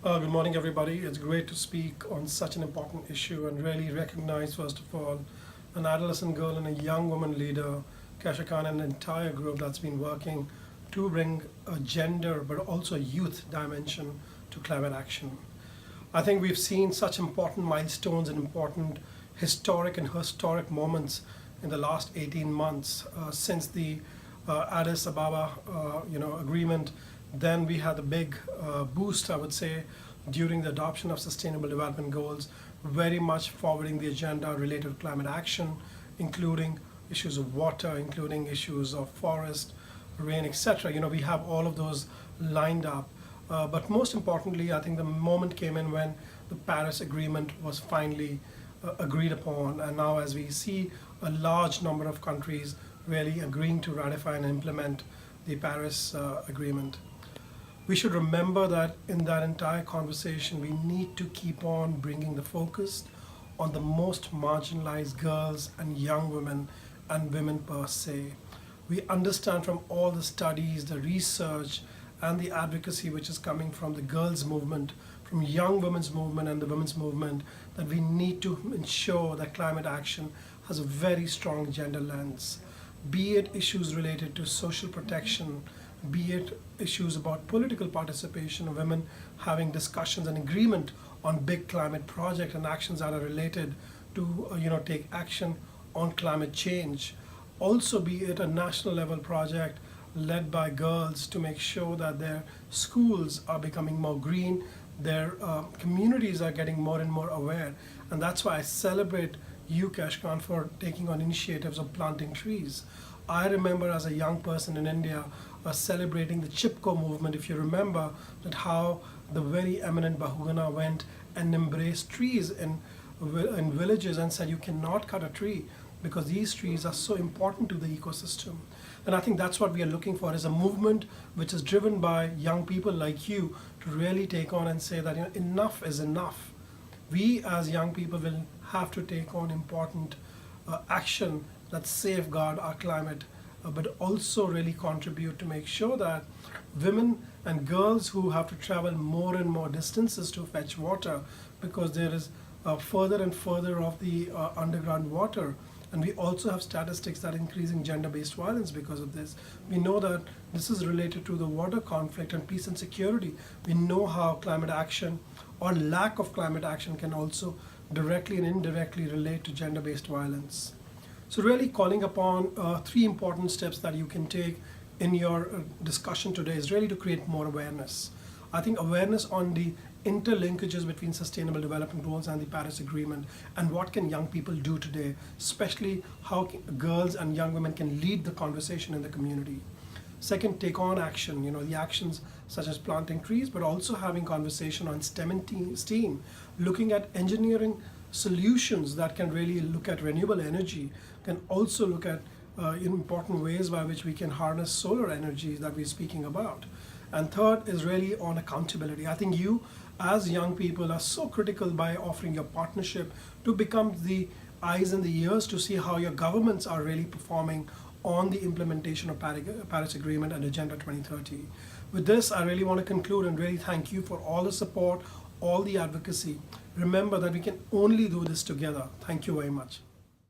Good morning, everybody. It's great to speak on such an important issue and really recognize, first of all, an adolescent girl and a young woman leader, Kasha Khan, and an entire group that's been working to bring a gender but also a youth dimension to climate action. I think we've seen such important milestones and important historic moments in the last 18 months since the Addis Ababa, agreement. Then we had a big boost, I would say, during the adoption of Sustainable Development Goals, very much forwarding the agenda related to climate action, including issues of water, including issues of forest, rain, etc. We have all of those lined up. But most importantly, I think the moment came in when the Paris Agreement was finally agreed upon. And now, as we see a large number of countries really agreeing to ratify and implement the Paris Agreement, we should remember that in that entire conversation, we need to keep on bringing the focus on the most marginalized girls and young women and women per se. We understand from all the studies, the research, and the advocacy which is coming from the girls' movement, from young women's movement and the women's movement, that we need to ensure that climate action has a very strong gender lens, be it issues related to social protection, be it issues about political participation of women having discussions and agreement on big climate projects and actions that are related to take action on climate change. Also, be it a national level project led by girls to make sure that their schools are becoming more green, their communities are getting more and more aware. And that's why I celebrate you, Kashkan, for taking on initiatives of planting trees. I remember as a young person in India celebrating the Chipko movement, if you remember, that how the very eminent Bahuguna went and embraced trees in villages and said you cannot cut a tree because these trees are so important to the ecosystem. And I think that's what we are looking for, is a movement which is driven by young people like you to really take on and say that enough is enough. We as young people will have to take on important action that safeguard our climate, but also really contribute to make sure that women and girls who have to travel more and more distances to fetch water because there is further and further of the underground water. And we also have statistics that are increasing gender-based violence because of this. We know that this is related to the water conflict and peace and security. We know how climate action or lack of climate action can also directly and indirectly relate to gender-based violence. So really calling upon three important steps that you can take in your discussion today is really to create more awareness. I think awareness on the interlinkages between Sustainable Development Goals and the Paris Agreement, and what can young people do today, especially how girls and young women can lead the conversation in the community. Second, take on action, the actions such as planting trees, but also having conversation on STEM and STEAM, looking at engineering solutions that can really look at renewable energy, can also look at important ways by which we can harness solar energy that we're speaking about. And third is really on accountability. I think you as young people are so critical by offering your partnership to become the eyes and the ears to see how your governments are really performing on the implementation of Paris Agreement and Agenda 2030. With this, I really want to conclude and really thank you for all the support, all the advocacy. Remember that we can only do this together. Thank you very much.